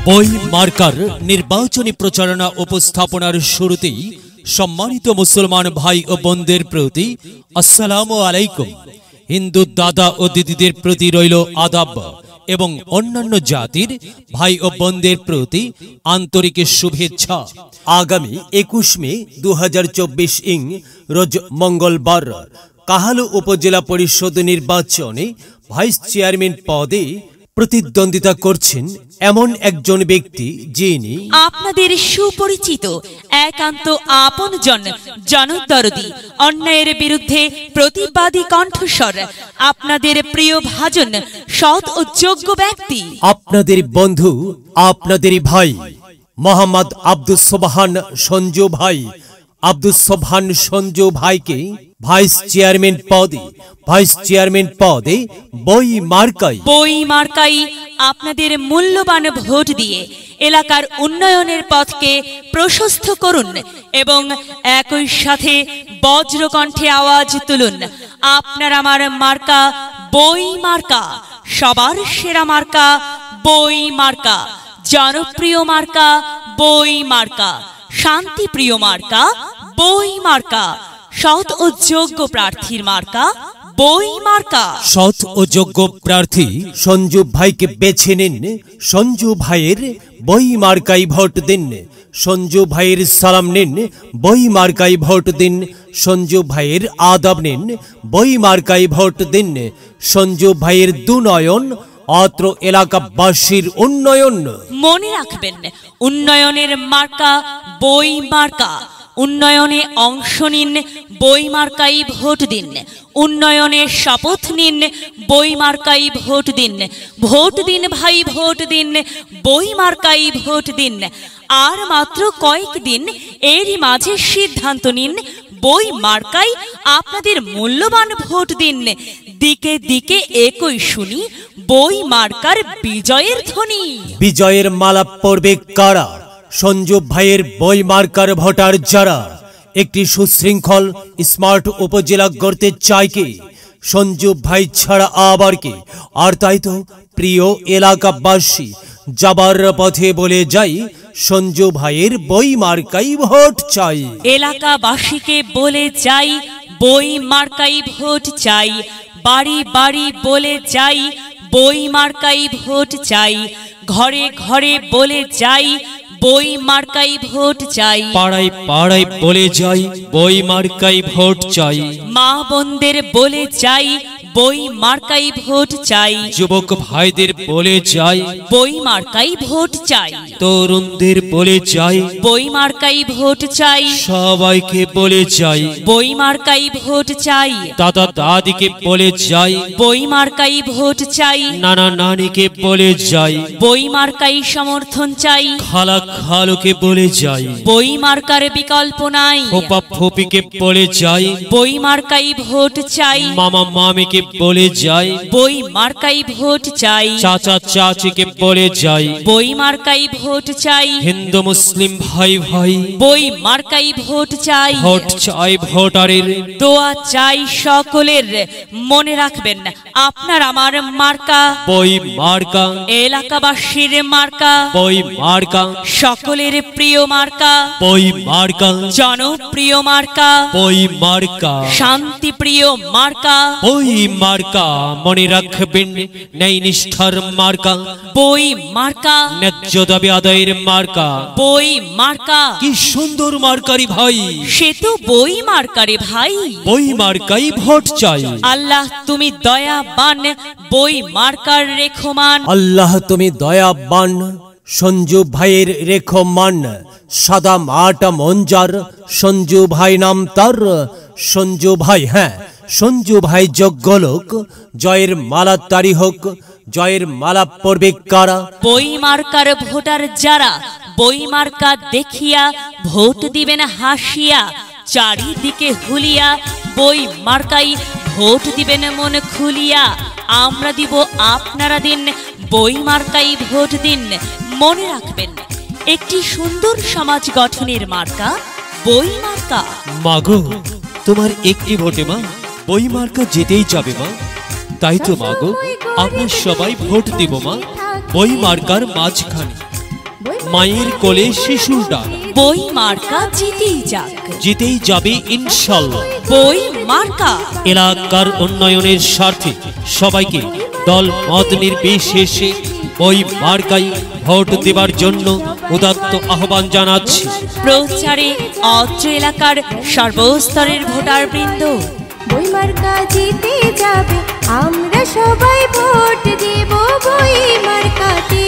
বই মার্কার নির্বাচনী প্রচারণা উপস্থাপনার শুরুতেই সম্মানিত মুসলমান ভাই ও বোনদের প্রতি আসসালামু আলাইকুম। হিন্দু দাদা ও দিদিদের প্রতি রইল আদাব এবং অন্যান্য জাতির ভাই ও বোনদের প্রতি আন্তরিক শুভেচ্ছা। আগামী 21 মে 2024 ইং রোজ মঙ্গলবার কাহালু উপজেলা পরিষদ নির্বাচনে ভাইস চেয়ারম্যান পদে প্রতিদ্বন্দ্বিতা করছেন এমন একজন ব্যক্তি যিনি আপনাদের সুপরিচিত একান্ত আপনজন, জনদরদি, অন্যায়ের বিরুদ্ধে প্রতিবাদী কণ্ঠস্বর, আপনাদের প্রিয় ভাজন, সৎ ও যোগ্য ব্যক্তি, আপনাদের বন্ধু, আপনাদের ভাই মোহাম্মদ আব্দুস সোবহান সঞ্জু ভাই। আব্দুস সোবহান সঞ্জু ভাইকে ভাইস চেয়ারম্যান পদে বই মার্কাই আপনাদের মূল্যবান ভোট দিয়ে এলাকার উন্নয়নের পথকে প্রশস্ত করুন এবং একই সাথে বজ্রকণ্ঠে আওয়াজ তুলুন, আপনার আমার মার্কা বই মার্কা, সবার সেরা মার্কা বই মার্কা, জনপ্রিয় মার্কা বই মার্কা, শান্তিপ্রিয় মার্কা বই মার্কা, সৎ ও যোগ্য প্রার্থীর মার্কা বই মার্কা। সৎ ও যোগ্য প্রার্থী সঞ্জু ভাইকে বেছে নিন। সঞ্জু ভাইয়ের বই মার্কাই ভোট দিন। সঞ্জু ভাইয়ের সালাম নিন, বই মার্কাই ভোট দিন। সঞ্জু ভাইয়ের আদাব নিন, বই মার্কাই ভোট দিন। সঞ্জু ভাইয়ের দুনয়ন, অত্র এলাকাবাসীর উন্নয়ন। মনে রাখবেন, উন্নয়নের মার্কা বই মার্কা। উন্নয়নে অংশ নিন, বই মার্কাই ভোট দিন। উন্নয়নে শপথ নিন, বই মার্কাই ভোট দিন। ভোট দিন ভাই, ভোট দিন, বই মার্কাই ভোট দিন। আর মাত্র কয়েকদিন, এরই মাঝে সিদ্ধান্ত নিন, বই মার্কাই আপনাদের মূল্যবান ভোট দিন। দিকে দিকে একই শুনি, বই মার্কার বিজয়ের ধ্বনি। বিজয়ের মালা পড়বে কারা? সঞ্জু ভাইয়ের বই মার্কার ভোটার যারা। একটি সুশৃঙ্খল স্মার্ট উপজেলা গড়তে চায় কে? সঞ্জু ভাই ছাড়া আবার কে? আর তাই তো প্রিয় এলাকাবাসী, যাবার পথে বলে যাই, সঞ্জু ভাইয়ের বই মার্কাই ভোট চাই। এলাকাবাসীকে বলে যাই, বই মার্কাই ভোট চাই। বাড়ি বাড়ি বলে যাই, বই মার্কাই ভোট চাই। ঘরে ঘরে বলে যাই, বই মার্কাই ভোট চাই। পাড়ায় পাড়ায় বলে যাই, বই মার্কাই ভোট চাই। মা বোনদের বলে যাই, বই মার্কাই ভোট চাই। যুবক ভাইদের বলে যাই, বই মার্কাই ভোট চাই। তরুণদের বলে যাই, বই মার্কাই ভোট চাই। সবাইকে বলে যাই, বই মার্কাই ভোট চাই। দাদা দাদিকে বলে যাই, বই মার্কাই ভোট চাই। নানা নানিকে বলে যাই, বই মার্কাই সমর্থন চাই। খালা খালুকে বলে যাই, বই মার্কার বিকল্প নাই। ফোপা ফোপিকে বলে যাই, বই মার্কাই ভোট চাই। মামা মামিকে বলে যাই, বই মার্কাই ভোট চাই। চাচা চাচিকে বলে যাই, বই মার্কাই ভোট চাই। হিন্দু মুসলিম ভাই ভাই, বই মার্কাই ভোট চাই। ভোট চাই ভোটারের, দোয়া চাই সকলের। মনে রাখবেন, আপনার আমার মার্কা বই মার্কা, এলাকাবাসীর মার্কা বই মার্কা, সকলের প্রিয় মার্কা বই মার্কা, জনপ্রিয় মার্কা বই মার্কা, শান্তিপ্রিয় মার্কা বই মার্কা। মনে রাখবেন, ন্যায় নিষ্ঠার মার্কা, বই মার্কা, ন্যায্য দাবি আদায়ের মার্কা। বই মার্কা। কি সুন্দর মার্কারি ভাই, সে তো বই মার্কারে ভাই। বই মার্কাই ভোট চাই। আল্লাহ তুমি দয়াবান, বই মার্কার রেখমান। আল্লাহ তুমি দয়াবান, সঞ্জু ভাইয়ের রেখমান। সাদা মাটা মঞ্জার, সঞ্জু ভাই নাম তার। সঞ্জু ভাই, হ্যাঁ সঞ্জু ভাই যোগ্য লোক। জয়ের মালা তারি হোক, জয়ের মালা পড়বে কারা? বই মার্কার ভোটার যারা, বই মার্কা দেখিয়া ভোট দিবেন হাসিয়া। চারিদিকে হুলিয়া, বই মার্কাই ভোট দিবেন মন খুলিয়া। আমরা দিব, আপনারা দিন, বই মার্কাই ভোট দিন। মনে রাখবেন, একটি সুন্দর সমাজ গঠনের মার্কা বই মার্কা। মাগো, তোমার একটি ভোটে মা বই মার্কা যেতেই যাবে মা। তাই তো মাগো, আমরা সবাই ভোট দেব মা বই মার্কার মাঝখানে। মায়ের কোলে শিশুর ডাক। বই মার্কা জিতেই যাক, জিতেই যাবে ইনশাল্লাহ। বই মার্কা। এলাকার উন্নয়নের স্বার্থে সবাইকে দল মত নির্বিশেষে বই মার্কায় ভোট দেবার জন্য উদাত্ত আহ্বান জানাচ্ছি। প্রচারে অত্র এলাকার সর্বস্তরের ভোটার বৃন্দ, বই মার্কা জিতে যাবে, আমরা সবাই ভোট দেব বই মার্কাতে।